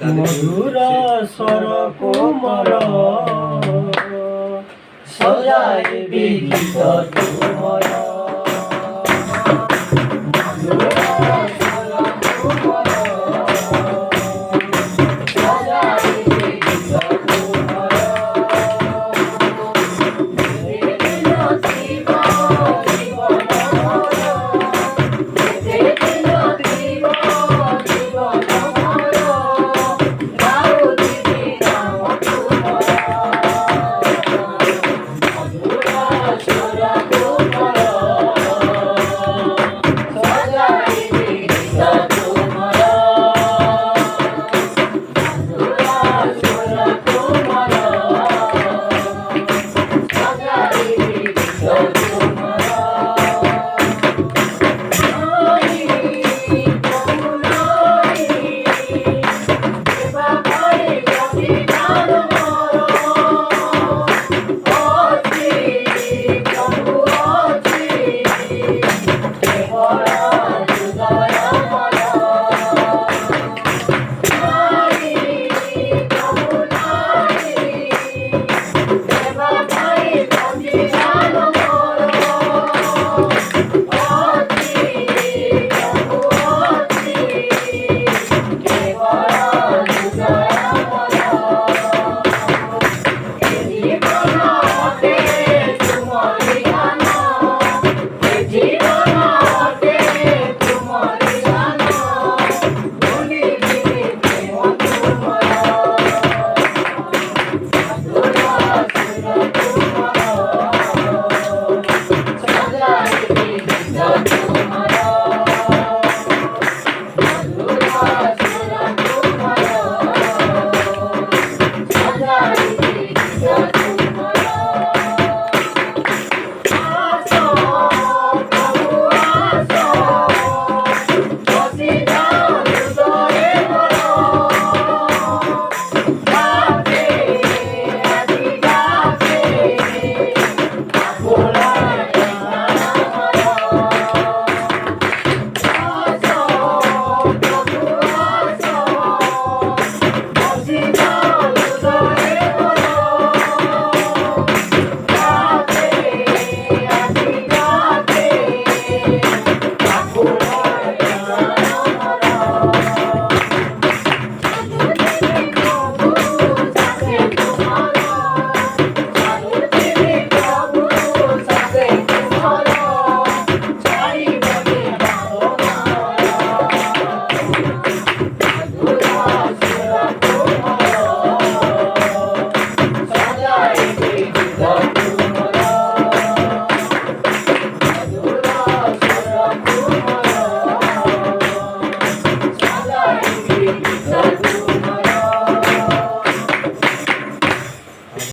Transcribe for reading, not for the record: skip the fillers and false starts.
ମଧୁର ସ୍ୱର କୋମଳ ସଜାଇବି ଗୀତ ତୁମର। ମଧୁର ସ୍ୱର କୋମଳ ସଜାଇବି ଗୀତ ତୁମର। କେତେ ଦିନ ଥିବ ଜୀବନ ମୋର, କେତେ ଦିନ ଥିବ ଜୀବନ ମୋର, ଗାଉଥିବି ନାମ ତୁମର। ମଧୁର ସ୍ୱର କୋମଳ ସଜାଇବି ଗୀତ ତୁମର। ମଧୁର ସ୍ୱର କୋମଳ ସଜାଇବି ଗୀତ ତୁମର। One.